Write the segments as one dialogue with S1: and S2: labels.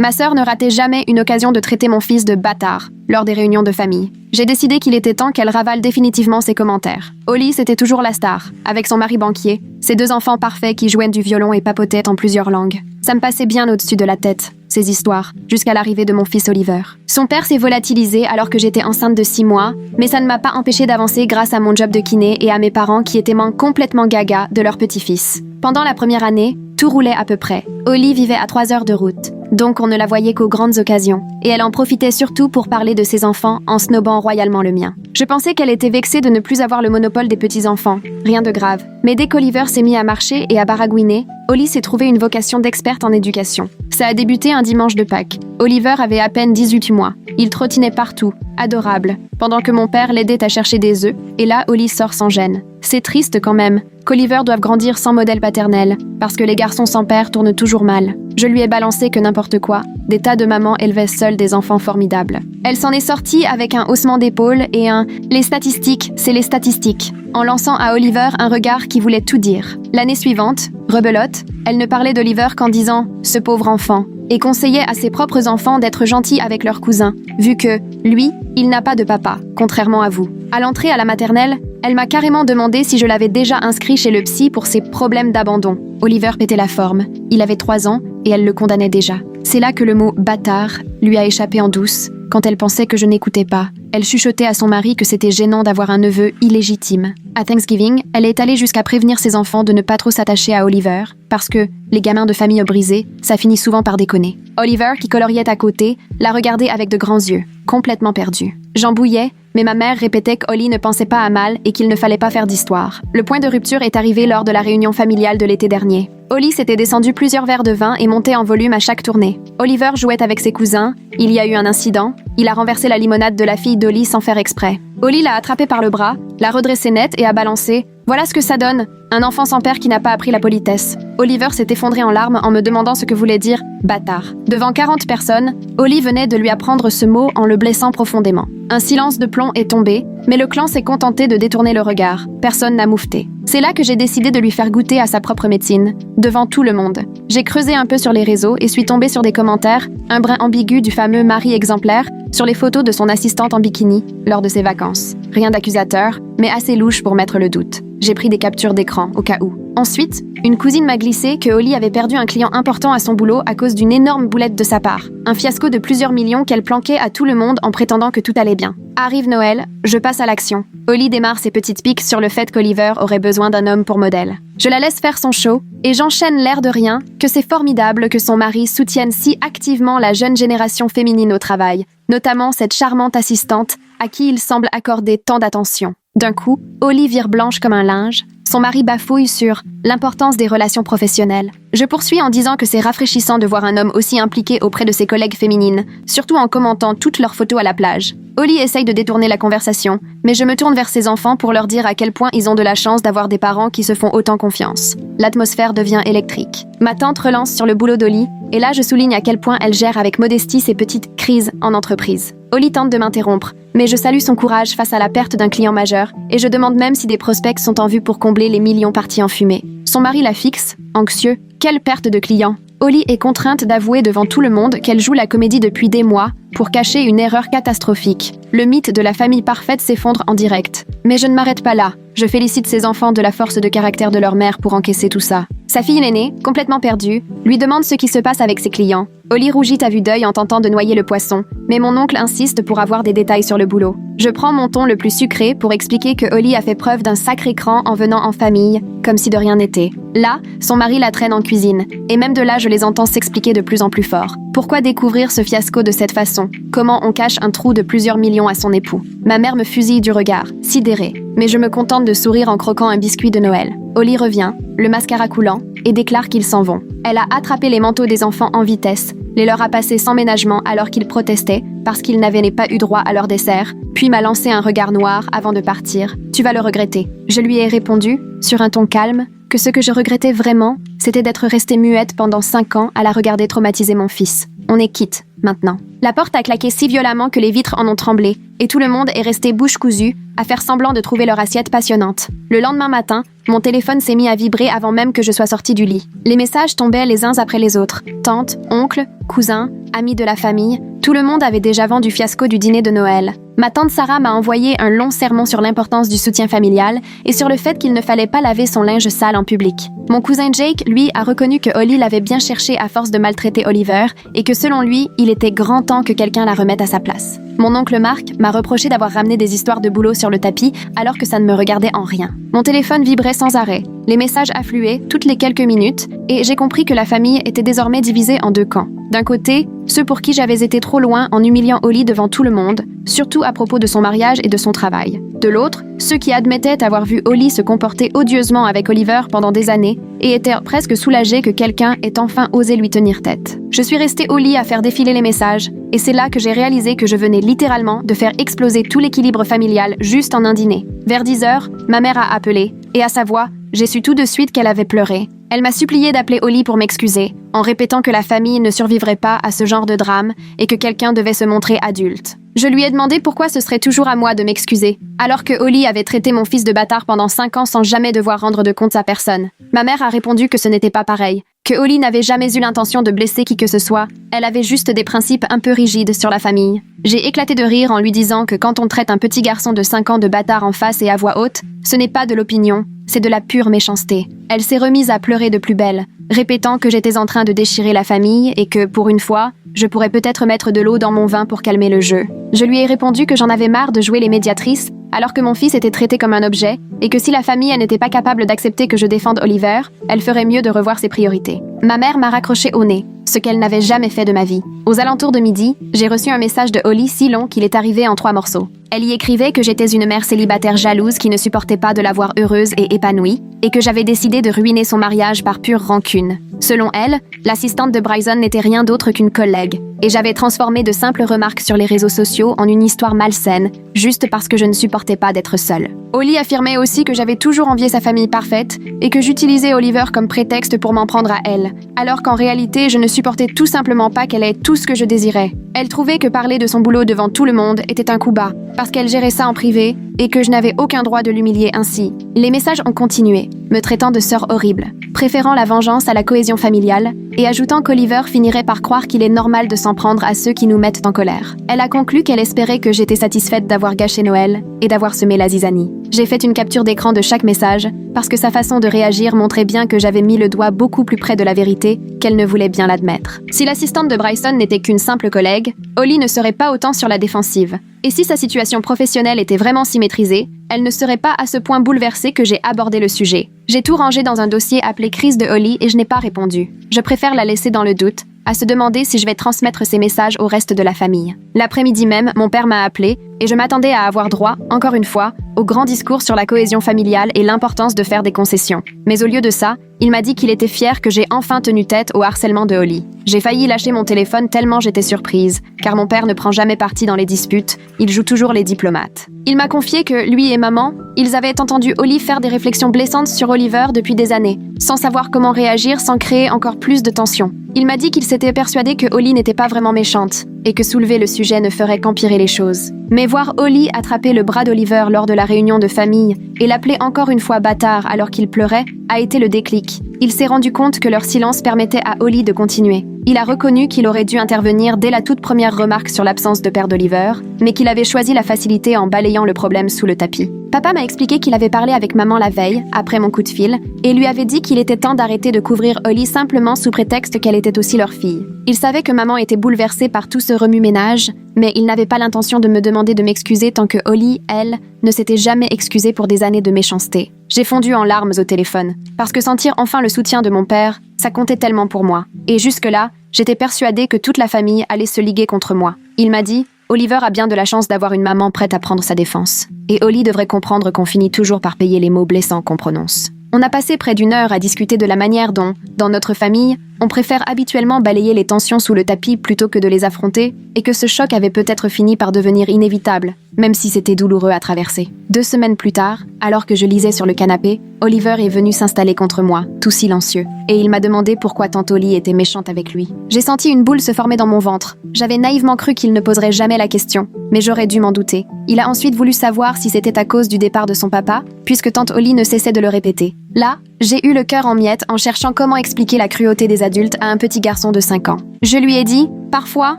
S1: Ma sœur ne ratait jamais une occasion de traiter mon fils de bâtard lors des réunions de famille. J'ai décidé qu'il était temps qu'elle ravale définitivement ses commentaires. Holly, c'était toujours la star, avec son mari banquier, ses 2 enfants parfaits qui jouaient du violon et papotaient en plusieurs langues. Ça me passait bien au-dessus de la tête, ces histoires, jusqu'à l'arrivée de mon fils Oliver. Son père s'est volatilisé alors que j'étais enceinte de 6 mois, mais ça ne m'a pas empêché d'avancer grâce à mon job de kiné et à mes parents qui étaient complètement gaga de leur petit-fils. Pendant la première année, tout roulait à peu près. Holly vivait à 3 heures de route, donc on ne la voyait qu'aux grandes occasions, et elle en profitait surtout pour parler de ses enfants en snobant royalement le mien. Je pensais qu'elle était vexée de ne plus avoir le monopole des petits-enfants, rien de grave. Mais dès qu'Oliver s'est mis à marcher et à baragouiner, Holly s'est trouvée une vocation d'experte en éducation. Ça a débuté un dimanche de Pâques. Oliver avait à peine 18 mois. Il trottinait partout, adorable, pendant que mon père l'aidait à chercher des œufs, et là, Holly sort sans gêne. C'est triste quand même qu'Oliver doive grandir sans modèle paternel, parce que les garçons sans père tournent toujours mal. Je lui ai balancé que n'importe quoi. Des tas de mamans élevaient seules des enfants formidables. Elle s'en est sortie avec un haussement d'épaule et un « les statistiques, c'est les statistiques », en lançant à Oliver un regard qui voulait tout dire. L'année suivante, rebelote, elle ne parlait d'Oliver qu'en disant « ce pauvre enfant », et conseillait à ses propres enfants d'être gentils avec leurs cousins, vu que, lui, il n'a pas de papa, contrairement à vous. À l'entrée à la maternelle, elle m'a carrément demandé si je l'avais déjà inscrit chez le psy pour ses problèmes d'abandon. Oliver pétait la forme. Il avait 3 ans et elle le condamnait déjà. C'est là que le mot « bâtard » lui a échappé en douce, quand elle pensait que je n'écoutais pas. Elle chuchotait à son mari que c'était gênant d'avoir un neveu illégitime. À Thanksgiving, elle est allée jusqu'à prévenir ses enfants de ne pas trop s'attacher à Oliver, parce que, les gamins de famille brisés, ça finit souvent par déconner. Oliver, qui coloriait à côté, la regardait avec de grands yeux, complètement perdu. J'en bouillais, mais ma mère répétait qu'Holly ne pensait pas à mal et qu'il ne fallait pas faire d'histoire. Le point de rupture est arrivé lors de la réunion familiale de l'été dernier. Holly s'était descendu plusieurs verres de vin et montait en volume à chaque tournée. Oliver jouait avec ses cousins, il y a eu un incident, il a renversé la limonade de la fille d'Holly sans faire exprès. Holly l'a attrapé par le bras, l'a redressé net et a balancé « Voilà ce que ça donne, un enfant sans père qui n'a pas appris la politesse ». Oliver s'est effondré en larmes en me demandant ce que voulait dire « bâtard ». Devant 40 personnes, Holly venait de lui apprendre ce mot en le blessant profondément. Un silence de plomb est tombé, mais le clan s'est contenté de détourner le regard. Personne n'a moufté. C'est là que j'ai décidé de lui faire goûter à sa propre médecine, devant tout le monde. J'ai creusé un peu sur les réseaux et suis tombée sur des commentaires, un brin ambigu du fameux mari exemplaire, sur les photos de son assistante en bikini lors de ses vacances. Rien d'accusateur, mais assez louche pour mettre le doute. J'ai pris des captures d'écran, au cas où. Ensuite, une cousine m'a glissé que Holly avait perdu un client important à son boulot à cause d'une énorme boulette de sa part. Un fiasco de plusieurs millions qu'elle planquait à tout le monde en prétendant que tout allait bien. Arrive Noël, je passe à l'action. Holly démarre ses petites piques sur le fait qu'Oliver aurait besoin d'un homme pour modèle. Je la laisse faire son show et j'enchaîne l'air de rien que c'est formidable que son mari soutienne si activement la jeune génération féminine au travail, notamment cette charmante assistante à qui il semble accorder tant d'attention. D'un coup, Holly vire blanche comme un linge, son mari bafouille sur l'importance des relations professionnelles. Je poursuis en disant que c'est rafraîchissant de voir un homme aussi impliqué auprès de ses collègues féminines, surtout en commentant toutes leurs photos à la plage. Holly essaye de détourner la conversation, mais je me tourne vers ses enfants pour leur dire à quel point ils ont de la chance d'avoir des parents qui se font autant confiance. L'atmosphère devient électrique. Ma tante relance sur le boulot d'Holly, et là je souligne à quel point elle gère avec modestie ses petites crises en entreprise. Holly tente de m'interrompre, mais je salue son courage face à la perte d'un client majeur, et je demande même si des prospects sont en vue pour combler les millions partis en fumée. Son mari la fixe, anxieux. Quelle perte de clients! Holly est contrainte d'avouer devant tout le monde qu'elle joue la comédie depuis des mois pour cacher une erreur catastrophique. Le mythe de la famille parfaite s'effondre en direct. Mais je ne m'arrête pas là. Je félicite ses enfants de la force de caractère de leur mère pour encaisser tout ça. Sa fille l'aînée, complètement perdue, lui demande ce qui se passe avec ses clients. Holly rougit à vue d'œil en tentant de noyer le poisson, mais mon oncle insiste pour avoir des détails sur le boulot. Je prends mon ton le plus sucré pour expliquer que Holly a fait preuve d'un sacré cran en venant en famille, comme si de rien n'était. Là, son mari la traîne en cuisine, et même de là je les entends s'expliquer de plus en plus fort. Pourquoi découvrir ce fiasco de cette façon? Comment on cache un trou de plusieurs millions à son époux? Ma mère me fusille du regard, sidérée, mais je me contente de sourire en croquant un biscuit de Noël. Holly revient, le mascara coulant, et déclare qu'ils s'en vont. Elle a attrapé les manteaux des enfants en vitesse, les leur a passés sans ménagement alors qu'ils protestaient parce qu'ils n'avaient pas eu droit à leur dessert, puis m'a lancé un regard noir avant de partir. « Tu vas le regretter ». Je lui ai répondu, sur un ton calme, que ce que je regrettais vraiment, c'était d'être restée muette pendant 5 ans à la regarder traumatiser mon fils. On est quitte, maintenant. La porte a claqué si violemment que les vitres en ont tremblé, et tout le monde est resté bouche cousue, à faire semblant de trouver leur assiette passionnante. Le lendemain matin, mon téléphone s'est mis à vibrer avant même que je sois sortie du lit. Les messages tombaient les uns après les autres. Tantes, oncles, cousins, amis de la famille, tout le monde avait déjà vent du fiasco du dîner de Noël. Ma tante Sarah m'a envoyé un long sermon sur l'importance du soutien familial et sur le fait qu'il ne fallait pas laver son linge sale en public. Mon cousin Jake, lui, a reconnu que Holly l'avait bien cherché à force de maltraiter Oliver et que selon lui, il était grand temps que quelqu'un la remette à sa place. Mon oncle Mark m'a reproché d'avoir ramené des histoires de boulot sur le tapis alors que ça ne me regardait en rien. Mon téléphone vibrait sans arrêt, les messages affluaient toutes les quelques minutes et j'ai compris que la famille était désormais divisée en deux camps. D'un côté, ceux pour qui j'avais été trop loin en humiliant Holly devant tout le monde, surtout à propos de son mariage et de son travail. De l'autre, ceux qui admettaient avoir vu Holly se comporter odieusement avec Oliver pendant des années et étaient presque soulagés que quelqu'un ait enfin osé lui tenir tête. Je suis restée au lit à faire défiler les messages et c'est là que j'ai réalisé que je venais littéralement de faire exploser tout l'équilibre familial juste en un dîner. Vers 10h, ma mère a appelé et à sa voix, j'ai su tout de suite qu'elle avait pleuré. Elle m'a supplié d'appeler Holly pour m'excuser, en répétant que la famille ne survivrait pas à ce genre de drame et que quelqu'un devait se montrer adulte. Je lui ai demandé pourquoi ce serait toujours à moi de m'excuser, alors que Holly avait traité mon fils de bâtard pendant 5 ans sans jamais devoir rendre de compte à personne. Ma mère a répondu que ce n'était pas pareil, que Holly n'avait jamais eu l'intention de blesser qui que ce soit, elle avait juste des principes un peu rigides sur la famille. J'ai éclaté de rire en lui disant que quand on traite un petit garçon de 5 ans de bâtard en face et à voix haute, ce n'est pas de l'opinion, c'est de la pure méchanceté. Elle s'est remise à pleurer de plus belle, répétant que j'étais en train de déchirer la famille et que, pour une fois, je pourrais peut-être mettre de l'eau dans mon vin pour calmer le jeu. Je lui ai répondu que j'en avais marre de jouer les médiatrices, alors que mon fils était traité comme un objet, et que si la famille n'était pas capable d'accepter que je défende Oliver, elle ferait mieux de revoir ses priorités. Ma mère m'a raccroché au nez, ce qu'elle n'avait jamais fait de ma vie. Aux alentours de midi, j'ai reçu un message de Holly si long qu'il est arrivé en 3 morceaux. Elle y écrivait que j'étais une mère célibataire jalouse qui ne supportait pas de la voir heureuse et épanouie, et que j'avais décidé de ruiner son mariage par pure rancune. Selon elle, l'assistante de Bryson n'était rien d'autre qu'une collègue, et j'avais transformé de simples remarques sur les réseaux sociaux en une histoire malsaine, juste parce que je ne supportais pas d'être seule. Holly affirmait aussi que j'avais toujours envié sa famille parfaite, et que j'utilisais Oliver comme prétexte pour m'en prendre à elle, alors qu'en réalité, je ne supportais tout simplement pas qu'elle ait tout ce que je désirais. Elle trouvait que parler de son boulot devant tout le monde était un coup bas, parce qu'elle gérait ça en privé, et que je n'avais aucun droit de l'humilier ainsi. Les messages ont continué, me traitant de sœur horrible, préférant la vengeance à la cohésion familiale, et ajoutant qu'Oliver finirait par croire qu'il est normal de s'en prendre à ceux qui nous mettent en colère. Elle a conclu qu'elle espérait que j'étais satisfaite d'avoir gâché Noël et d'avoir semé la zizanie. J'ai fait une capture d'écran de chaque message, parce que sa façon de réagir montrait bien que j'avais mis le doigt beaucoup plus près de la vérité qu'elle ne voulait bien l'admettre. Si l'assistante de Bryson n'était qu'une simple collègue, Holly ne serait pas autant sur la défensive. Et si sa situation professionnelle était vraiment si maîtrisée, elle ne serait pas à ce point bouleversée que j'ai abordé le sujet. J'ai tout rangé dans un dossier appelé Crise de Holly et je n'ai pas répondu. Je préfère la laisser dans le doute, à se demander si je vais transmettre ces messages au reste de la famille. L'après-midi même, mon père m'a appelé et je m'attendais à avoir droit, encore une fois, au grand discours sur la cohésion familiale et l'importance de faire des concessions. Mais au lieu de ça, il m'a dit qu'il était fier que j'ai enfin tenu tête au harcèlement de Holly. J'ai failli lâcher mon téléphone tellement j'étais surprise, car mon père ne prend jamais parti dans les disputes, il joue toujours les diplomates. Il m'a confié que lui et maman, ils avaient entendu Holly faire des réflexions blessantes sur Oliver depuis des années, sans savoir comment réagir sans créer encore plus de tension. Il m'a dit qu'il s'était persuadé que Holly n'était pas vraiment méchante, et que soulever le sujet ne ferait qu'empirer les choses. Mais voir Holly attraper le bras d'Oliver lors de la réunion de famille et l'appeler encore une fois bâtard alors qu'il pleurait a été le déclic. Il s'est rendu compte que leur silence permettait à Holly de continuer. Il a reconnu qu'il aurait dû intervenir dès la toute première remarque sur l'absence de père d'Oliver, mais qu'il avait choisi la facilité en balayant le problème sous le tapis. Papa m'a expliqué qu'il avait parlé avec maman la veille, après mon coup de fil, et lui avait dit qu'il était temps d'arrêter de couvrir Holly simplement sous prétexte qu'elle était aussi leur fille. Il savait que maman était bouleversée par tout ce remue-ménage, mais il n'avait pas l'intention de me demander de m'excuser tant que Holly, elle, ne s'était jamais excusée pour des années de méchanceté. J'ai fondu en larmes au téléphone, parce que sentir enfin le soutien de mon père, ça comptait tellement pour moi. Et jusque-là, j'étais persuadée que toute la famille allait se liguer contre moi. Il m'a dit « Oliver a bien de la chance d'avoir une maman prête à prendre sa défense. Et Holly devrait comprendre qu'on finit toujours par payer les mots blessants qu'on prononce. » On a passé près d'1 heure à discuter de la manière dont, dans notre famille, On préfère habituellement balayer les tensions sous le tapis plutôt que de les affronter, et que ce choc avait peut-être fini par devenir inévitable, même si c'était douloureux à traverser. 2 semaines plus tard, alors que je lisais sur le canapé, Oliver est venu s'installer contre moi, tout silencieux, et il m'a demandé pourquoi tante Holly était méchante avec lui. J'ai senti une boule se former dans mon ventre. J'avais naïvement cru qu'il ne poserait jamais la question, mais j'aurais dû m'en douter. Il a ensuite voulu savoir si c'était à cause du départ de son papa, puisque tante Holly ne cessait de le répéter. Là, j'ai eu le cœur en miettes en cherchant comment expliquer la cruauté des adultes à un petit garçon de 5 ans. Je lui ai dit, parfois,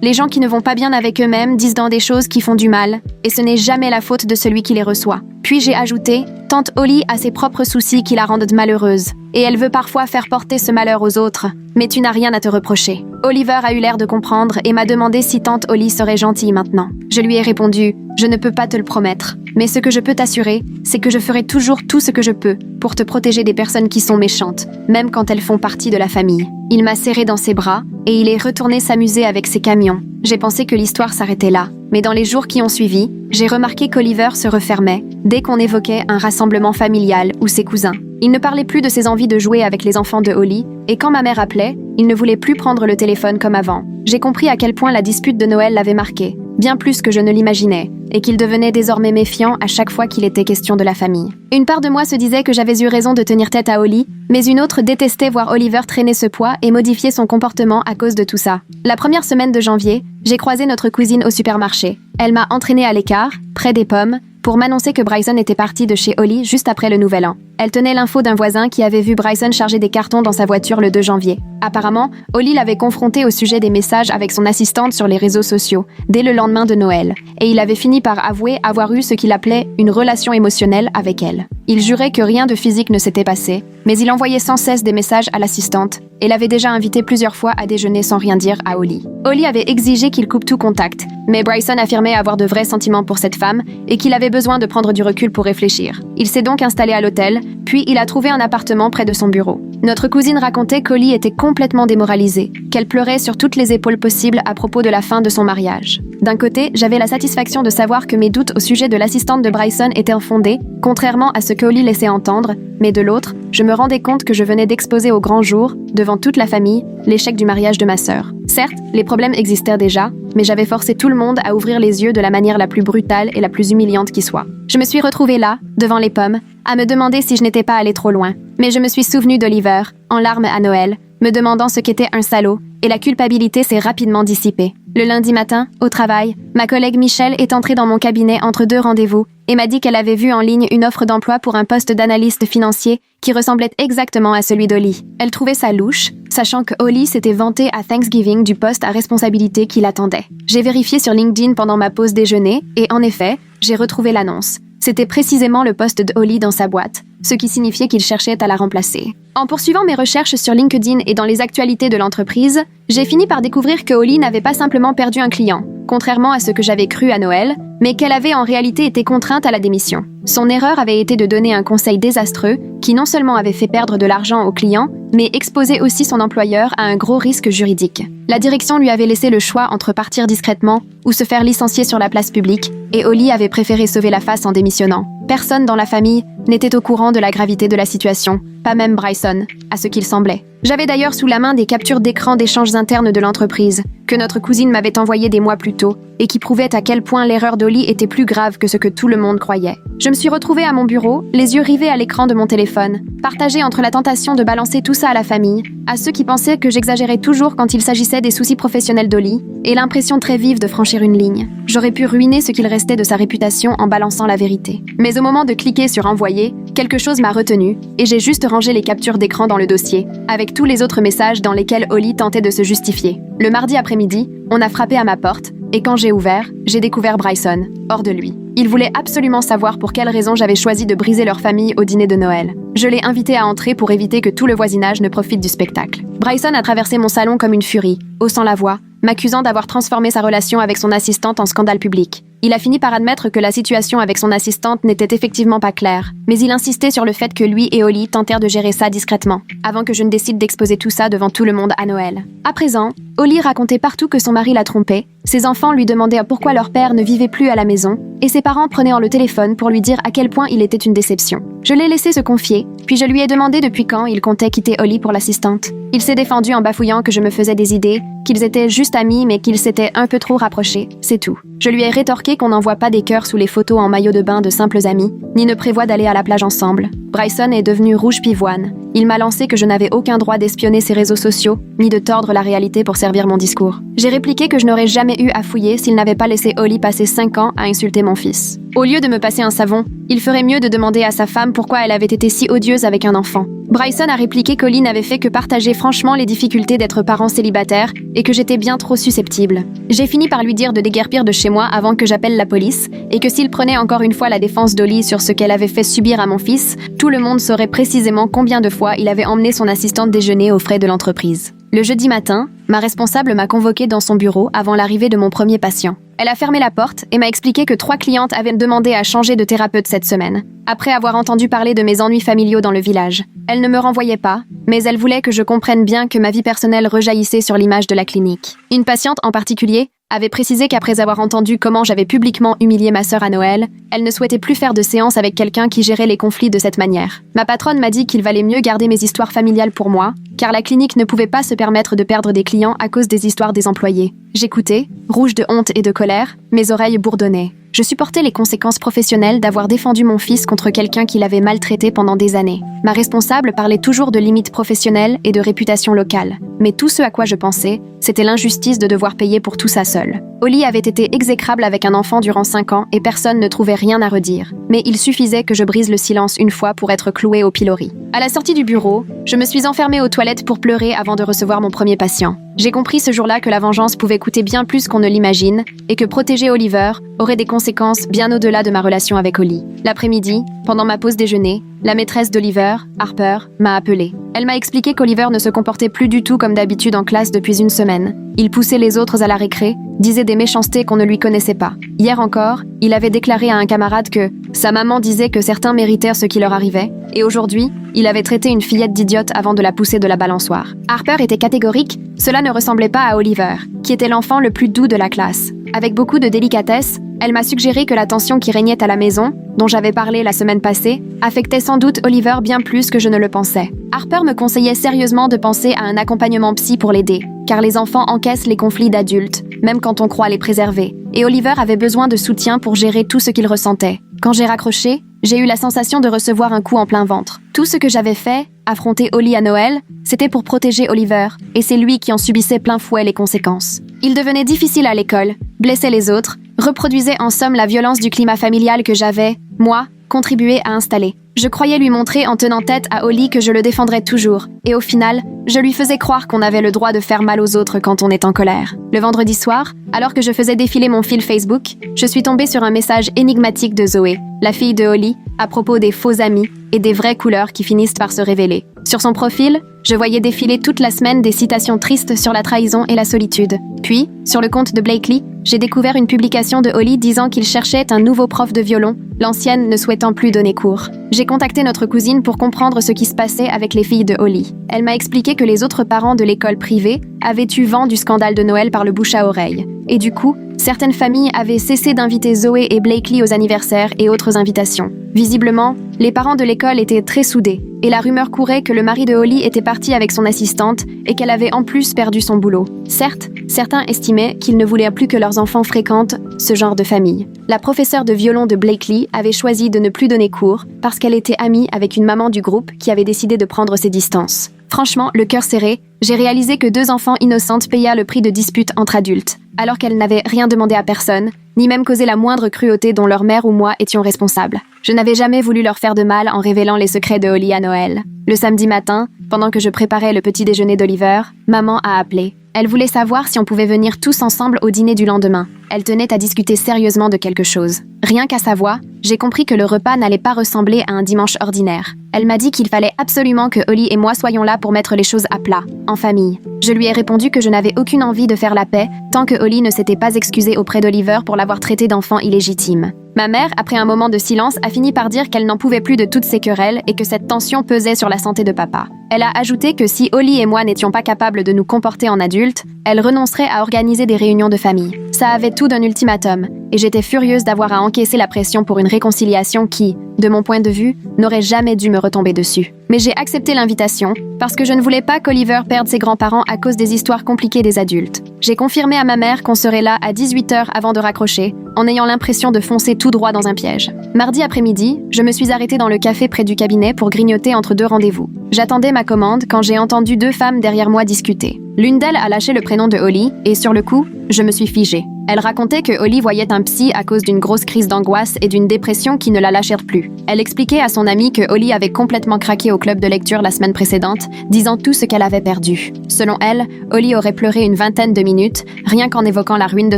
S1: les gens qui ne vont pas bien avec eux-mêmes disent dans des choses qui font du mal, et ce n'est jamais la faute de celui qui les reçoit. Puis j'ai ajouté, tante Holly a ses propres soucis qui la rendent malheureuse, et elle veut parfois faire porter ce malheur aux autres, mais tu n'as rien à te reprocher. Oliver a eu l'air de comprendre et m'a demandé si tante Holly serait gentille maintenant. Je lui ai répondu, je ne peux pas te le promettre, mais ce que je peux t'assurer, c'est que je ferai toujours tout ce que je peux pour te protéger des personnes qui sont méchantes, même quand elles font partie de la famille. Il m'a serré dans ses bras et il est retourné s'amuser avec ses camions. J'ai pensé que l'histoire s'arrêtait là, mais dans les jours qui ont suivi, j'ai remarqué qu'Oliver se refermait dès qu'on évoquait un rassemblement familial ou ses cousins. Il ne parlait plus de ses envies de jouer avec les enfants de Holly, et quand ma mère appelait, il ne voulait plus prendre le téléphone comme avant. J'ai compris à quel point la dispute de Noël l'avait marqué, bien plus que je ne l'imaginais, et qu'il devenait désormais méfiant à chaque fois qu'il était question de la famille. Une part de moi se disait que j'avais eu raison de tenir tête à Holly, mais une autre détestait voir Oliver traîner ce poids et modifier son comportement à cause de tout ça. La première semaine de janvier, j'ai croisé notre cousine au supermarché. Elle m'a entraînée à l'écart, près des pommes, pour m'annoncer que Bryson était parti de chez Holly juste après le Nouvel An. Elle tenait l'info d'un voisin qui avait vu Bryson charger des cartons dans sa voiture le 2 janvier. Apparemment, Holly l'avait confronté au sujet des messages avec son assistante sur les réseaux sociaux, dès le lendemain de Noël, et il avait fini par avouer avoir eu ce qu'il appelait une relation émotionnelle avec elle. Il jurait que rien de physique ne s'était passé, mais il envoyait sans cesse des messages à l'assistante, et l'avait déjà invité plusieurs fois à déjeuner sans rien dire à Holly. Holly avait exigé qu'il coupe tout contact, mais Bryson affirmait avoir de vrais sentiments pour cette femme et qu'il avait besoin de prendre du recul pour réfléchir. Il s'est donc installé à l'hôtel, puis il a trouvé un appartement près de son bureau. Notre cousine racontait qu'Holly était complètement démoralisée, qu'elle pleurait sur toutes les épaules possibles à propos de la fin de son mariage. D'un côté, j'avais la satisfaction de savoir que mes doutes au sujet de l'assistante de Bryson étaient infondés, contrairement à ce que Holly laissait entendre, mais de l'autre, je me rendais compte que je venais d'exposer au grand jour, devant toute la famille, l'échec du mariage de ma sœur. Certes, les problèmes existaient déjà, mais j'avais forcé tout le monde à ouvrir les yeux de la manière la plus brutale et la plus humiliante qui soit. Je me suis retrouvée là, devant les pommes, à me demander si je n'étais pas allée trop loin. Mais je me suis souvenue d'Oliver, en larmes à Noël, me demandant ce qu'était un salaud, et la culpabilité s'est rapidement dissipée. Le lundi matin, au travail, ma collègue Michelle est entrée dans mon cabinet entre 2 rendez-vous et m'a dit qu'elle avait vu en ligne une offre d'emploi pour un poste d'analyste financier qui ressemblait exactement à celui d'Holly. Elle trouvait ça louche, sachant que Holly s'était vantée à Thanksgiving du poste à responsabilité qui l'attendait. J'ai vérifié sur LinkedIn pendant ma pause déjeuner et en effet, j'ai retrouvé l'annonce. C'était précisément le poste de Holly dans sa boîte, ce qui signifiait qu'il cherchait à la remplacer. En poursuivant mes recherches sur LinkedIn et dans les actualités de l'entreprise, j'ai fini par découvrir que Holly n'avait pas simplement perdu un client, contrairement à ce que j'avais cru à Noël, mais qu'elle avait en réalité été contrainte à la démission. Son erreur avait été de donner un conseil désastreux qui non seulement avait fait perdre de l'argent au client, mais exposait aussi son employeur à un gros risque juridique. La direction lui avait laissé le choix entre partir discrètement ou se faire licencier sur la place publique, et Holly avait préféré sauver la face en démissionnant. Personne dans la famille n'était au courant de la gravité de la situation, pas même Bryson, à ce qu'il semblait. J'avais d'ailleurs sous la main des captures d'écran d'échanges internes de l'entreprise, que notre cousine m'avait envoyées des mois plus tôt, et qui prouvaient à quel point l'erreur d'Holly était plus grave que ce que tout le monde croyait. Je me suis retrouvée à mon bureau, les yeux rivés à l'écran de mon téléphone, partagée entre la tentation de balancer tout ça à la famille, à ceux qui pensaient que j'exagérais toujours quand il s'agissait des soucis professionnels d'Holly, et l'impression très vive de franchir une ligne. J'aurais pu ruiner ce qu'il restait de sa réputation en balançant la vérité. Mais au moment de cliquer sur envoyer, quelque chose m'a retenue, et j'ai juste rangé les captures d'écran dans le dossier, avec tous les autres messages dans lesquels Holly tentait de se justifier. Le mardi après-midi, on a frappé à ma porte, et quand j'ai ouvert, j'ai découvert Bryson, hors de lui. Il voulait absolument savoir pour quelle raison j'avais choisi de briser leur famille au dîner de Noël. Je l'ai invité à entrer pour éviter que tout le voisinage ne profite du spectacle. Bryson a traversé mon salon comme une furie, haussant la voix, m'accusant d'avoir transformé sa relation avec son assistante en scandale public. Il a fini par admettre que la situation avec son assistante n'était effectivement pas claire, mais il insistait sur le fait que lui et Holly tentèrent de gérer ça discrètement, avant que je ne décide d'exposer tout ça devant tout le monde à Noël. À présent, Holly racontait partout que son mari la trompait, ses enfants lui demandaient pourquoi leur père ne vivait plus à la maison, et ses parents prenaient le téléphone pour lui dire à quel point il était une déception. Je l'ai laissé se confier, puis je lui ai demandé depuis quand il comptait quitter Holly pour l'assistante. Il s'est défendu en bafouillant que je me faisais des idées, qu'ils étaient juste amis mais qu'ils s'étaient un peu trop rapprochés, c'est tout. Je lui ai rétorqué qu'on n'envoie pas des cœurs sous les photos en maillot de bain de simples amis, ni ne prévoit d'aller à la plage ensemble. Bryson est devenu rouge pivoine. Il m'a lancé que je n'avais aucun droit d'espionner ses réseaux sociaux, ni de tordre la réalité pour servir mon discours. J'ai répliqué que je n'aurais jamais eu à fouiller s'il n'avait pas laissé Holly passer 5 ans à insulter mon fils. Au lieu de me passer un savon, il ferait mieux de demander à sa femme pourquoi elle avait été si odieuse avec un enfant. Bryson a répliqué qu'Holly n'avait fait que partager franchement les difficultés d'être parent célibataire et que j'étais bien trop susceptible. J'ai fini par lui dire de déguerpir de chez moi avant que j'appelle la police et que s'il prenait encore une fois la défense d'Holly sur ce qu'elle avait fait subir à mon fils, tout le monde saurait précisément combien de fois il avait emmené son assistante déjeuner aux frais de l'entreprise. Le jeudi matin, ma responsable m'a convoquée dans son bureau avant l'arrivée de mon premier patient. Elle a fermé la porte et m'a expliqué que 3 clientes avaient demandé à changer de thérapeute cette semaine, après avoir entendu parler de mes ennuis familiaux dans le village. Elle ne me renvoyait pas, mais elle voulait que je comprenne bien que ma vie personnelle rejaillissait sur l'image de la clinique. Une patiente en particulier avait précisé qu'après avoir entendu comment j'avais publiquement humilié ma sœur à Noël, elle ne souhaitait plus faire de séance avec quelqu'un qui gérait les conflits de cette manière. Ma patronne m'a dit qu'il valait mieux garder mes histoires familiales pour moi, car la clinique ne pouvait pas se permettre de perdre des clients à cause des histoires des employés. J'écoutais, rouge de honte et de colère, mes oreilles bourdonnaient. Je supportais les conséquences professionnelles d'avoir défendu mon fils contre quelqu'un qui l'avait maltraité pendant des années. Ma responsable parlait toujours de limites professionnelles et de réputation locale. Mais tout ce à quoi je pensais, c'était l'injustice de devoir payer pour tout ça seul. Holly avait été exécrable avec un enfant durant 5 ans et personne ne trouvait rien à redire. Mais il suffisait que je brise le silence une fois pour être clouée au pilori. À la sortie du bureau, je me suis enfermée aux toilettes pour pleurer avant de recevoir mon premier patient. J'ai compris ce jour-là que la vengeance pouvait coûter bien plus qu'on ne l'imagine et que protéger Oliver aurait des conséquences bien au-delà de ma relation avec Holly. L'après-midi, pendant ma pause déjeuner, la maîtresse d'Oliver, Harper, m'a appelée. Elle m'a expliqué qu'Oliver ne se comportait plus du tout comme d'habitude en classe depuis une semaine. Il poussait les autres à la récré, disait des méchancetés qu'on ne lui connaissait pas. Hier encore, il avait déclaré à un camarade que sa maman disait que certains méritèrent ce qui leur arrivait, et aujourd'hui, il avait traité une fillette d'idiote avant de la pousser de la balançoire. Harper était catégorique, cela ne ressemblait pas à Oliver, qui était l'enfant le plus doux de la classe. Avec beaucoup de délicatesse, elle m'a suggéré que la tension qui régnait à la maison, dont j'avais parlé la semaine passée, affectait sans doute Oliver bien plus que je ne le pensais. Harper me conseillait sérieusement de penser à un accompagnement psy pour l'aider, car les enfants encaissent les conflits d'adultes, même quand on croit les préserver. Et Oliver avait besoin de soutien pour gérer tout ce qu'il ressentait. Quand j'ai raccroché, j'ai eu la sensation de recevoir un coup en plein ventre. Tout ce que j'avais fait, affronter Holly à Noël, c'était pour protéger Oliver, et c'est lui qui en subissait plein fouet les conséquences. Il devenait difficile à l'école, blessait les autres, reproduisait en somme la violence du climat familial que j'avais, moi, contribué à installer. Je croyais lui montrer en tenant tête à Holly que je le défendrais toujours, et au final, je lui faisais croire qu'on avait le droit de faire mal aux autres quand on est en colère. Le vendredi soir, alors que je faisais défiler mon fil Facebook, je suis tombée sur un message énigmatique de Zoé, la fille de Holly, à propos des faux amis et des vraies couleurs qui finissent par se révéler. Sur son profil, je voyais défiler toute la semaine des citations tristes sur la trahison et la solitude. Puis, sur le compte de Blakely, j'ai découvert une publication de Holly disant qu'il cherchait un nouveau prof de violon, l'ancienne ne souhaitant plus donner cours. J'ai contacté notre cousine pour comprendre ce qui se passait avec les filles de Holly. Elle m'a expliqué que les autres parents de l'école privée avaient eu vent du scandale de Noël par le bouche à oreille. Et du coup, certaines familles avaient cessé d'inviter Zoé et Blakely aux anniversaires et autres invitations. Visiblement, les parents de l'école étaient très soudés, et la rumeur courait que le mari de Holly était parti avec son assistante et qu'elle avait en plus perdu son boulot. Certes, certains estimaient qu'ils ne voulaient plus que leurs enfants fréquentent ce genre de famille. La professeure de violon de Blakely avait choisi de ne plus donner cours parce qu'elle était amie avec une maman du groupe qui avait décidé de prendre ses distances. Franchement, le cœur serré, j'ai réalisé que 2 enfants innocentes payaient le prix de disputes entre adultes, alors qu'elles n'avaient rien demandé à personne, ni même causé la moindre cruauté dont leur mère ou moi étions responsables. Je n'avais jamais voulu leur faire de mal en révélant les secrets de Holly à Noël. Le samedi matin, pendant que je préparais le petit déjeuner d'Oliver, maman a appelé. Elle voulait savoir si on pouvait venir tous ensemble au dîner du lendemain. Elle tenait à discuter sérieusement de quelque chose. Rien qu'à sa voix, j'ai compris que le repas n'allait pas ressembler à un dimanche ordinaire. Elle m'a dit qu'il fallait absolument que Holly et moi soyons là pour mettre les choses à plat, en famille. Je lui ai répondu que je n'avais aucune envie de faire la paix tant que Holly ne s'était pas excusée auprès d'Oliver pour l'avoir traité d'enfant illégitime. Ma mère, après un moment de silence, a fini par dire qu'elle n'en pouvait plus de toutes ces querelles et que cette tension pesait sur la santé de papa. Elle a ajouté que si Holly et moi n'étions pas capables de nous comporter en adultes, elle renoncerait à organiser des réunions de famille. Ça avait tout d'un ultimatum, et j'étais furieuse d'avoir à encaisser la pression pour une réconciliation qui, de mon point de vue, n'aurait jamais dû me retomber dessus. Mais j'ai accepté l'invitation parce que je ne voulais pas qu'Oliver perde ses grands-parents à cause des histoires compliquées des adultes. J'ai confirmé à ma mère qu'on serait là à 18h avant de raccrocher, en ayant l'impression de foncer tout droit dans un piège. Mardi après-midi, je me suis arrêtée dans le café près du cabinet pour grignoter entre deux rendez-vous. J'attendais ma commande quand j'ai entendu deux femmes derrière moi discuter. L'une d'elles a lâché le prénom de Holly et sur le coup, je me suis figée. Elle racontait que Holly voyait un psy à cause d'une grosse crise d'angoisse et d'une dépression qui ne la lâchait plus. Elle expliquait à son amie que Holly avait complètement craqué au club de lecture la semaine précédente, disant tout ce qu'elle avait perdu. Selon elle, Holly aurait pleuré une vingtaine de minutes, rien qu'en évoquant la ruine de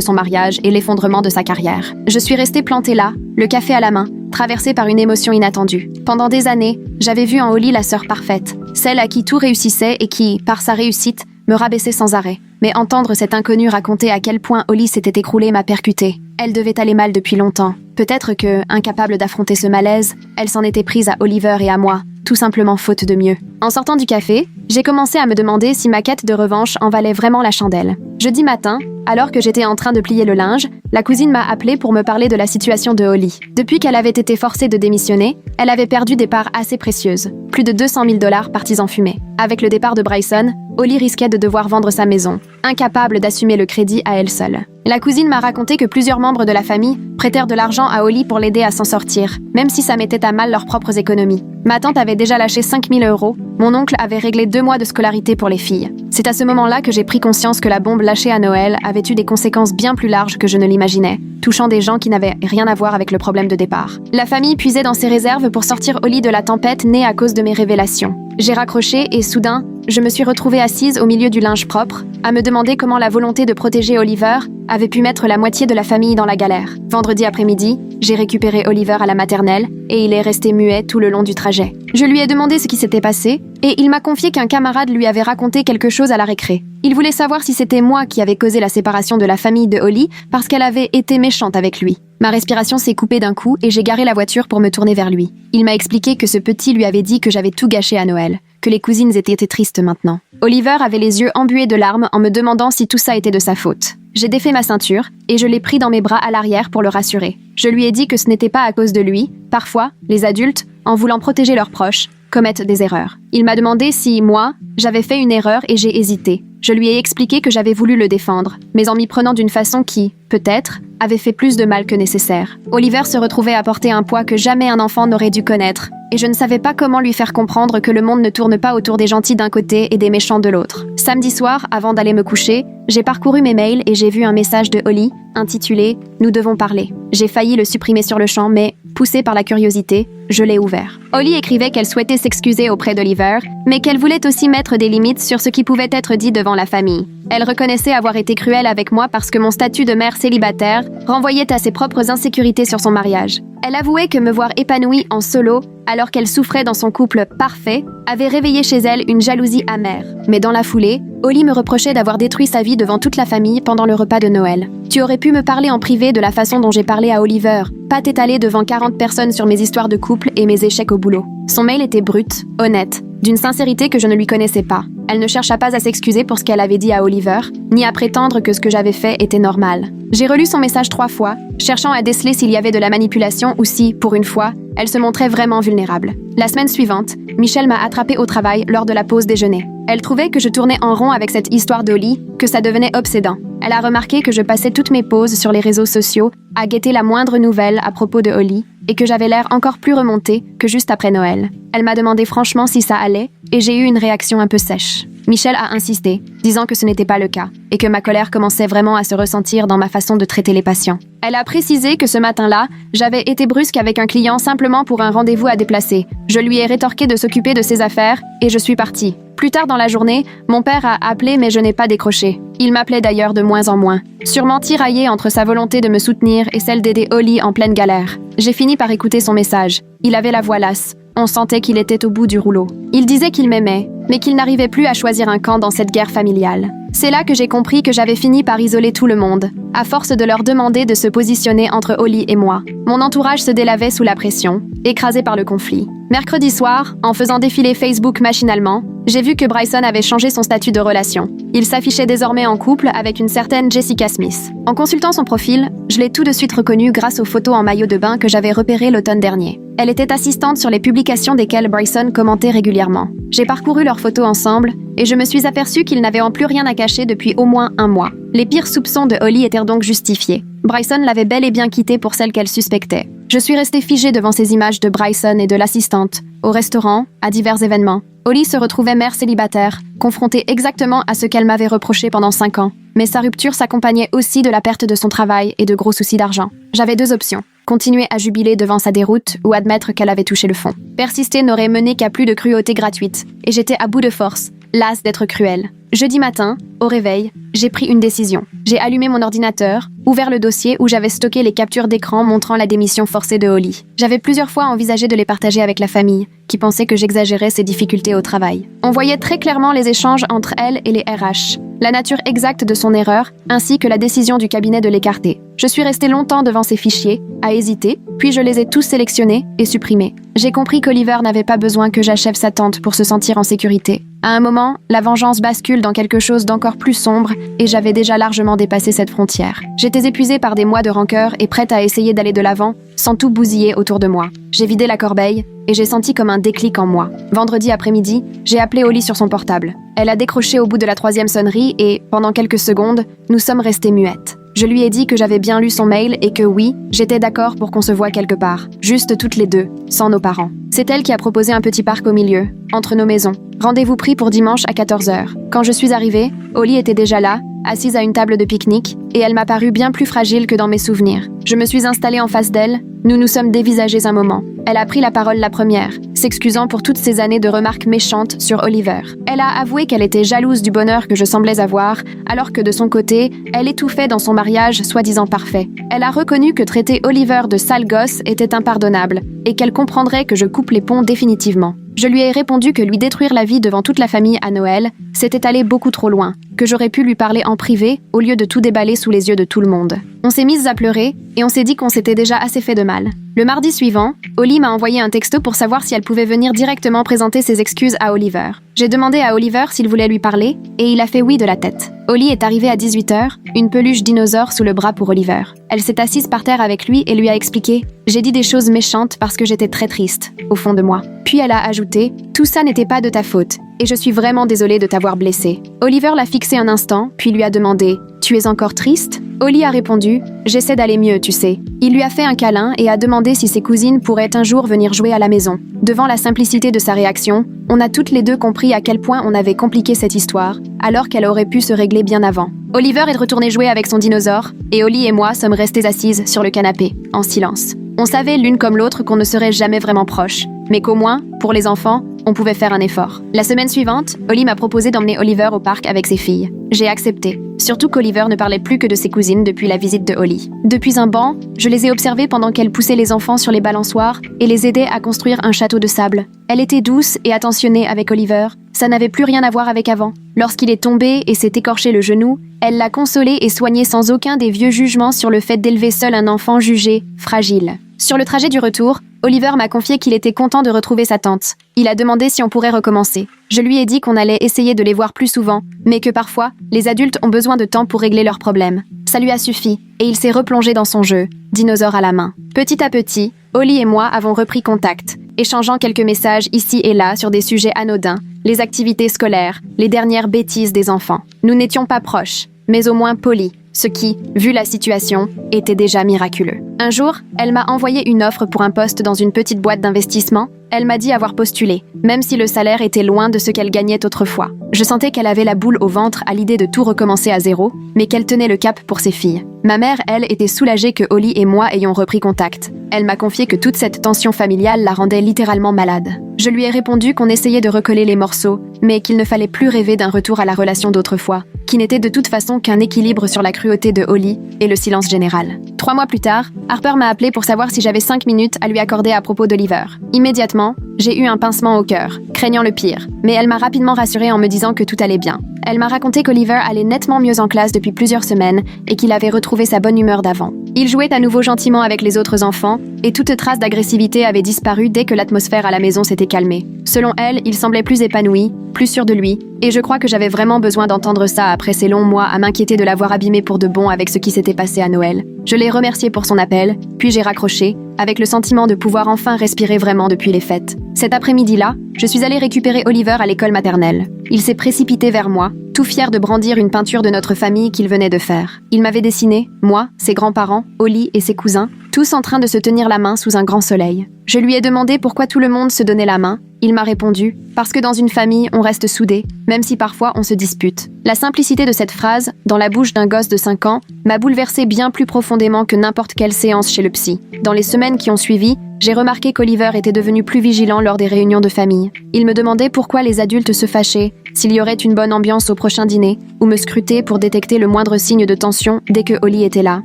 S1: son mariage et l'effondrement de sa carrière. Je suis restée plantée là, le café à la main, traversée par une émotion inattendue. Pendant des années, j'avais vu en Holly la sœur parfaite, celle à qui tout réussissait et qui, par sa réussite, me rabaissait sans arrêt. Mais entendre cette inconnue raconter à quel point Holly s'était écroulée m'a percutée. Elle devait aller mal depuis longtemps. Peut-être que, incapable d'affronter ce malaise, elle s'en était prise à Oliver et à moi, tout simplement faute de mieux. En sortant du café, j'ai commencé à me demander si ma quête de revanche en valait vraiment la chandelle. Jeudi matin, alors que j'étais en train de plier le linge, la cousine m'a appelée pour me parler de la situation de Holly. Depuis qu'elle avait été forcée de démissionner, elle avait perdu des parts assez précieuses, plus de 200 000 $ partis en fumée. Avec le départ de Bryson, Holly risquait de devoir vendre sa maison, incapable d'assumer le crédit à elle seule. La cousine m'a raconté que plusieurs membres de la famille prêtèrent de l'argent à Holly pour l'aider à s'en sortir, même si ça mettait à mal leurs propres économies. Ma tante avait déjà lâché 5 000 €, mon oncle avait réglé 2 mois de scolarité pour les filles. C'est à ce moment-là que j'ai pris conscience que la bombe lâchée à Noël avait eu des conséquences bien plus larges que je ne l'imaginais, touchant des gens qui n'avaient rien à voir avec le problème de départ. La famille puisait dans ses réserves pour sortir Holly de la tempête née à cause de mes révélations. J'ai raccroché et soudain, je me suis retrouvée assise au milieu du linge propre, à me demander comment la volonté de protéger Oliver avait pu mettre la moitié de la famille dans la galère. Vendredi après-midi, j'ai récupéré Oliver à la maternelle et il est resté muet tout le long du trajet. Je lui ai demandé ce qui s'était passé et il m'a confié qu'un camarade lui avait raconté quelque chose à la récré. Il voulait savoir si c'était moi qui avais causé la séparation de la famille de Holly parce qu'elle avait été méchante avec lui. Ma respiration s'est coupée d'un coup et j'ai garé la voiture pour me tourner vers lui. Il m'a expliqué que ce petit lui avait dit que j'avais tout gâché à Noël, que les cousines étaient tristes maintenant. Oliver avait les yeux embués de larmes en me demandant si tout ça était de sa faute. J'ai défait ma ceinture et je l'ai pris dans mes bras à l'arrière pour le rassurer. Je lui ai dit que ce n'était pas à cause de lui. Parfois, les adultes, en voulant protéger leurs proches, commettent des erreurs. Il m'a demandé si, moi, j'avais fait une erreur et j'ai hésité. Je lui ai expliqué que j'avais voulu le défendre, mais en m'y prenant d'une façon qui, peut-être, avait fait plus de mal que nécessaire. Oliver se retrouvait à porter un poids que jamais un enfant n'aurait dû connaître, et je ne savais pas comment lui faire comprendre que le monde ne tourne pas autour des gentils d'un côté et des méchants de l'autre. Samedi soir, avant d'aller me coucher, j'ai parcouru mes mails et j'ai vu un message de Holly, intitulé « Nous devons parler ». J'ai failli le supprimer sur le champ, mais, poussée par la curiosité, je l'ai ouvert. Holly écrivait qu'elle souhaitait s'excuser auprès d'Oliver, mais qu'elle voulait aussi mettre des limites sur ce qui pouvait être dit devant la famille. Elle reconnaissait avoir été cruelle avec moi parce que mon statut de mère célibataire renvoyait à ses propres insécurités sur son mariage. Elle avouait que me voir épanouie en solo, alors qu'elle souffrait dans son couple parfait, avait réveillé chez elle une jalousie amère. Mais dans la foulée, Holly me reprochait d'avoir détruit sa vie devant toute la famille pendant le repas de Noël. Tu aurais pu me parler en privé de la façon dont j'ai parlé à Oliver, pas t'étaler devant 40 personnes sur mes histoires de couple et mes échecs au boulot. Son mail était brut, honnête, d'une sincérité que je ne lui connaissais pas. Elle ne chercha pas à s'excuser pour ce qu'elle avait dit à Oliver, ni à prétendre que ce que j'avais fait était normal. J'ai relu son message 3 fois, cherchant à déceler s'il y avait de la manipulation ou si, pour une fois, elle se montrait vraiment vulnérable. La semaine suivante, Michelle m'a attrapée au travail lors de la pause déjeuner. Elle trouvait que je tournais en rond avec cette histoire d'Holly, que ça devenait obsédant. Elle a remarqué que je passais toutes mes pauses sur les réseaux sociaux à guetter la moindre nouvelle à propos de Holly et que j'avais l'air encore plus remontée que juste après Noël. Elle m'a demandé franchement si ça allait et j'ai eu une réaction un peu sèche. Michelle a insisté, disant que ce n'était pas le cas et que ma colère commençait vraiment à se ressentir dans ma façon de traiter les patients. Elle a précisé que ce matin-là, j'avais été brusque avec un client simplement pour un rendez-vous à déplacer. Je lui ai rétorqué de s'occuper de ses affaires et je suis partie. Plus tard dans la journée, mon père a appelé mais je n'ai pas décroché. Il m'appelait d'ailleurs de moins en moins, sûrement tiraillé entre sa volonté de me soutenir et celle d'aider Holly en pleine galère. J'ai fini par écouter son message. Il avait la voix lasse. On sentait qu'il était au bout du rouleau. Il disait qu'il m'aimait, mais qu'il n'arrivait plus à choisir un camp dans cette guerre familiale. C'est là que j'ai compris que j'avais fini par isoler tout le monde, à force de leur demander de se positionner entre Holly et moi. Mon entourage se délavait sous la pression, écrasé par le conflit. Mercredi soir, en faisant défiler Facebook machinalement, j'ai vu que Bryson avait changé son statut de relation. Il s'affichait désormais en couple avec une certaine Jessica Smith. En consultant son profil, je l'ai tout de suite reconnue grâce aux photos en maillot de bain que j'avais repérées l'automne dernier. Elle était assistante sur les publications desquelles Bryson commentait régulièrement. J'ai parcouru leurs photos ensemble et je me suis aperçue qu'ils n'avaient en plus rien à cacher depuis au moins un mois. Les pires soupçons de Holly étaient donc justifiés. Bryson l'avait bel et bien quittée pour celle qu'elle suspectait. Je suis restée figée devant ces images de Bryson et de l'assistante, au restaurant, à divers événements. Holly se retrouvait mère célibataire, confrontée exactement à ce qu'elle m'avait reproché pendant 5 ans. Mais sa rupture s'accompagnait aussi de la perte de son travail et de gros soucis d'argent. J'avais 2 options. Continuer à jubiler devant sa déroute ou admettre qu'elle avait touché le fond. Persister n'aurait mené qu'à plus de cruauté gratuite, et j'étais à bout de force, lasse d'être cruelle. Jeudi matin, au réveil, j'ai pris une décision. J'ai allumé mon ordinateur, ouvert le dossier où j'avais stocké les captures d'écran montrant la démission forcée de Holly. J'avais plusieurs fois envisagé de les partager avec la famille, qui pensait que j'exagérais ses difficultés au travail. On voyait très clairement les échanges entre elle et les RH, la nature exacte de son erreur, ainsi que la décision du cabinet de l'écarter. Je suis restée longtemps devant ces fichiers, à hésiter, puis je les ai tous sélectionnés et supprimés. J'ai compris qu'Oliver n'avait pas besoin que j'achève sa tante pour se sentir en sécurité. À un moment, la vengeance bascule dans quelque chose d'encore plus sombre et j'avais déjà largement dépassé cette frontière. J'étais épuisée par des mois de rancœur et prête à essayer d'aller de l'avant sans tout bousiller autour de moi. J'ai vidé la corbeille et j'ai senti comme un déclic en moi. Vendredi après-midi, j'ai appelé Holly sur son portable. Elle a décroché au bout de la 3e sonnerie et, pendant quelques secondes, nous sommes restés muettes. Je lui ai dit que j'avais bien lu son mail et que oui, j'étais d'accord pour qu'on se voie quelque part, juste toutes les deux, sans nos parents. C'est elle qui a proposé un petit parc au milieu, entre nos maisons. Rendez-vous pris pour dimanche à 14h. Quand je suis arrivée, Holly était déjà là, assise à une table de pique-nique, et elle m'a paru bien plus fragile que dans mes souvenirs. Je me suis installée en face d'elle, nous nous sommes dévisagés un moment. Elle a pris la parole la première, s'excusant pour toutes ces années de remarques méchantes sur Oliver. Elle a avoué qu'elle était jalouse du bonheur que je semblais avoir, alors que de son côté, elle étouffait dans son mariage soi-disant parfait. Elle a reconnu que traiter Oliver de sale gosse était impardonnable, et qu'elle comprendrait que je coupe les ponts définitivement. Je lui ai répondu que lui détruire la vie devant toute la famille à Noël, c'était aller beaucoup trop loin, que j'aurais pu lui parler en privé au lieu de tout déballer sous les yeux de tout le monde. On s'est mises à pleurer et on s'est dit qu'on s'était déjà assez fait de mal. Le mardi suivant, Holly m'a envoyé un texto pour savoir si elle pouvait venir directement présenter ses excuses à Oliver. J'ai demandé à Oliver s'il voulait lui parler et il a fait oui de la tête. Holly est arrivée à 18h, une peluche dinosaure sous le bras pour Oliver. Elle s'est assise par terre avec lui et lui a expliqué « J'ai dit des choses méchantes parce que j'étais très triste, au fond de moi. » Puis elle a ajouté « Tout ça n'était pas de ta faute, et je suis vraiment désolée de t'avoir blessée. » Oliver l'a fixé un instant, puis lui a demandé « Tu es encore triste ?» Holly a répondu « J'essaie d'aller mieux, tu sais. » Il lui a fait un câlin et a demandé si ses cousines pourraient un jour venir jouer à la maison. Devant la simplicité de sa réaction, on a toutes les deux compris à quel point on avait compliqué cette histoire, alors qu'elle aurait pu se régler bien avant. Oliver est retourné jouer avec son dinosaure, et Holly et moi sommes restées assises sur le canapé, en silence. On savait l'une comme l'autre qu'on ne serait jamais vraiment proches, mais qu'au moins, pour les enfants, on pouvait faire un effort. La semaine suivante, Holly m'a proposé d'emmener Oliver au parc avec ses filles. J'ai accepté, surtout qu'Oliver ne parlait plus que de ses cousines depuis la visite de Holly. Depuis un banc, je les ai observées pendant qu'elles poussaient les enfants sur les balançoires et les aidaient à construire un château de sable. Elle était douce et attentionnée avec Oliver, ça n'avait plus rien à voir avec avant. Lorsqu'il est tombé et s'est écorché le genou, elle l'a consolé et soigné sans aucun des vieux jugements sur le fait d'élever seul un enfant jugé fragile. Sur le trajet du retour, Oliver m'a confié qu'il était content de retrouver sa tante. Il a demandé si on pourrait recommencer. Je lui ai dit qu'on allait essayer de les voir plus souvent, mais que parfois, les adultes ont besoin de temps pour régler leurs problèmes. Ça lui a suffi, et il s'est replongé dans son jeu, dinosaure à la main. Petit à petit, Holly et moi avons repris contact, échangeant quelques messages ici et là sur des sujets anodins, les activités scolaires, les dernières bêtises des enfants. Nous n'étions pas proches, mais au moins polis, ce qui, vu la situation, était déjà miraculeux. Un jour, elle m'a envoyé une offre pour un poste dans une petite boîte d'investissement. Elle m'a dit avoir postulé, même si le salaire était loin de ce qu'elle gagnait autrefois. Je sentais qu'elle avait la boule au ventre à l'idée de tout recommencer à zéro, mais qu'elle tenait le cap pour ses filles. Ma mère, elle, était soulagée que Holly et moi ayons repris contact. Elle m'a confié que toute cette tension familiale la rendait littéralement malade. Je lui ai répondu qu'on essayait de recoller les morceaux, mais qu'il ne fallait plus rêver d'un retour à la relation d'autrefois, qui n'était de toute façon qu'un équilibre sur la cruauté de Holly et le silence général. 3 mois plus tard, Harper m'a appelé pour savoir si j'avais 5 minutes à lui accorder à propos d'Oliver. Immédiatement, j'ai eu un pincement au cœur, craignant le pire, mais elle m'a rapidement rassurée en me disant que tout allait bien. Elle m'a raconté qu'Oliver allait nettement mieux en classe depuis plusieurs semaines et qu'il avait retrouvé sa bonne humeur d'avant. Il jouait à nouveau gentiment avec les autres enfants, et toute trace d'agressivité avait disparu dès que l'atmosphère à la maison s'était calmée. Selon elle, il semblait plus épanoui, plus sûr de lui, et je crois que j'avais vraiment besoin d'entendre ça après ces longs mois à m'inquiéter de l'avoir abîmé pour de bon avec ce qui s'était passé à Noël. Je l'ai remercié pour son appel, puis j'ai raccroché, avec le sentiment de pouvoir enfin respirer vraiment depuis les fêtes. Cet après-midi-là, je suis allée récupérer Oliver à l'école maternelle. Il s'est précipité vers moi, tout fier de brandir une peinture de notre famille qu'il venait de faire. Il m'avait dessiné, moi, ses grands-parents, Oli et ses cousins, tous en train de se tenir la main sous un grand soleil. Je lui ai demandé pourquoi tout le monde se donnait la main. Il m'a répondu « Parce que dans une famille, on reste soudés, même si parfois on se dispute ». La simplicité de cette phrase, dans la bouche d'un gosse de 5 ans, m'a bouleversée bien plus profondément que n'importe quelle séance chez le psy. Dans les semaines qui ont suivi, j'ai remarqué qu'Oliver était devenu plus vigilant lors des réunions de famille. Il me demandait pourquoi les adultes se fâchaient, s'il y aurait une bonne ambiance au prochain dîner, ou me scrutait pour détecter le moindre signe de tension dès que Oli était là.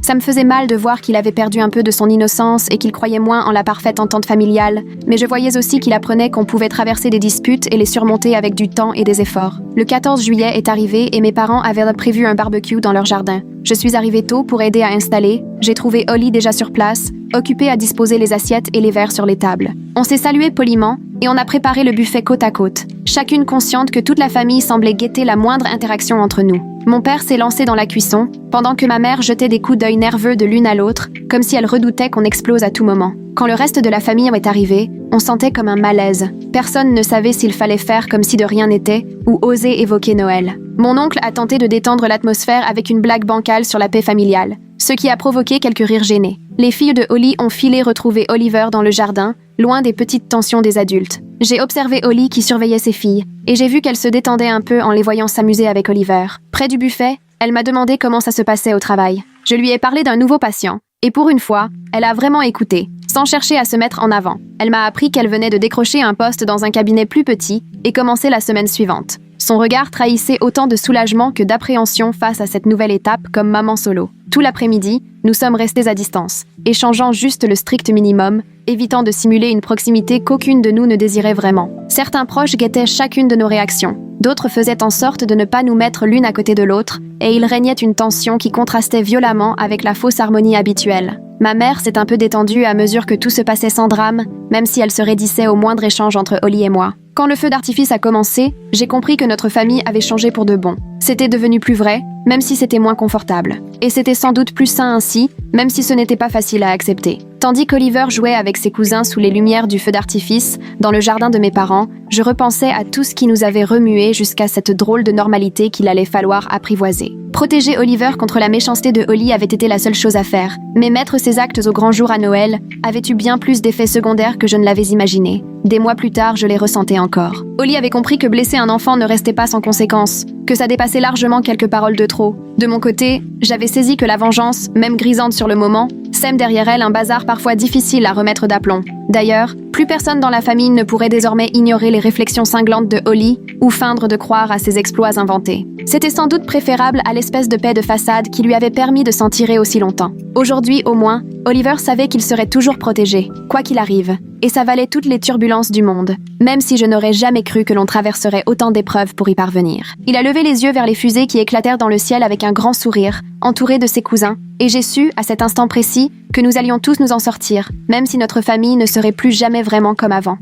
S1: Ça me faisait mal de voir qu'il avait perdu un peu de son innocence et qu'il croyait moins en la parfaite entente familiale, mais je voyais aussi qu'il apprenait qu'on pouvait traverser des disputes et les surmonter avec du temps et des efforts. Le 14 juillet est arrivé et mes parents avaient prévu un barbecue dans leur jardin. Je suis arrivée tôt pour aider à installer, j'ai trouvé Oli déjà sur place, occupé à disposer les assiettes et les verres sur les tables. On s'est salué poliment et on a préparé le buffet côte à côte, chacune consciente que toute la famille semblait guetter la moindre interaction entre nous. Mon père s'est lancé dans la cuisson, pendant que ma mère jetait des coups d'œil nerveux de l'une à l'autre, comme si elle redoutait qu'on explose à tout moment. Quand le reste de la famille est arrivé, on sentait comme un malaise. Personne ne savait s'il fallait faire comme si de rien n'était, ou oser évoquer Noël. Mon oncle a tenté de détendre l'atmosphère avec une blague bancale sur la paix familiale, ce qui a provoqué quelques rires gênés. Les filles de Oli ont filé retrouver Oliver dans le jardin, loin des petites tensions des adultes. J'ai observé Oli qui surveillait ses filles, et j'ai vu qu'elle se détendait un peu en les voyant s'amuser avec Oliver. Près du buffet, elle m'a demandé comment ça se passait au travail. Je lui ai parlé d'un nouveau patient, et pour une fois, elle a vraiment écouté, sans chercher à se mettre en avant. Elle m'a appris qu'elle venait de décrocher un poste dans un cabinet plus petit et commencer la semaine suivante. Son regard trahissait autant de soulagement que d'appréhension face à cette nouvelle étape comme maman solo. Tout l'après-midi, nous sommes restés à distance, échangeant juste le strict minimum, évitant de simuler une proximité qu'aucune de nous ne désirait vraiment. Certains proches guettaient chacune de nos réactions. D'autres faisaient en sorte de ne pas nous mettre l'une à côté de l'autre, et il régnait une tension qui contrastait violemment avec la fausse harmonie habituelle. Ma mère s'est un peu détendue à mesure que tout se passait sans drame, même si elle se raidissait au moindre échange entre Oli et moi. Quand le feu d'artifice a commencé, j'ai compris que notre famille avait changé pour de bon. C'était devenu plus vrai, même si c'était moins confortable. Et c'était sans doute plus sain ainsi, même si ce n'était pas facile à accepter. Tandis qu'Oliver jouait avec ses cousins sous les lumières du feu d'artifice, dans le jardin de mes parents, je repensais à tout ce qui nous avait remué jusqu'à cette drôle de normalité qu'il allait falloir apprivoiser. Protéger Oliver contre la méchanceté de Oli avait été la seule chose à faire, mais mettre ses actes au grand jour à Noël avait eu bien plus d'effets secondaires que je ne l'avais imaginé. Des mois plus tard, je les ressentais encore. Oli avait compris que blesser un enfant ne restait pas sans conséquences, que ça dépassait largement quelques paroles de trop. De mon côté, j'avais saisi que la vengeance, même grisante sur le moment, sème derrière elle un bazar parfois difficile à remettre d'aplomb. D'ailleurs, plus personne dans la famille ne pourrait désormais ignorer les réflexions cinglantes de Oli ou feindre de croire à ses exploits inventés. C'était sans doute préférable à l'espèce de paix de façade qui lui avait permis de s'en tirer aussi longtemps. Aujourd'hui, au moins, Oliver savait qu'il serait toujours protégé, quoi qu'il arrive, et ça valait toutes les turbulences du monde, même si je n'aurais jamais cru que l'on traverserait autant d'épreuves pour y parvenir. Il a levé les yeux vers les fusées qui éclatèrent dans le ciel avec un grand sourire, entouré de ses cousins, et j'ai su, à cet instant précis, que nous allions tous nous en sortir, même si notre famille ne serait plus jamais vraiment comme avant.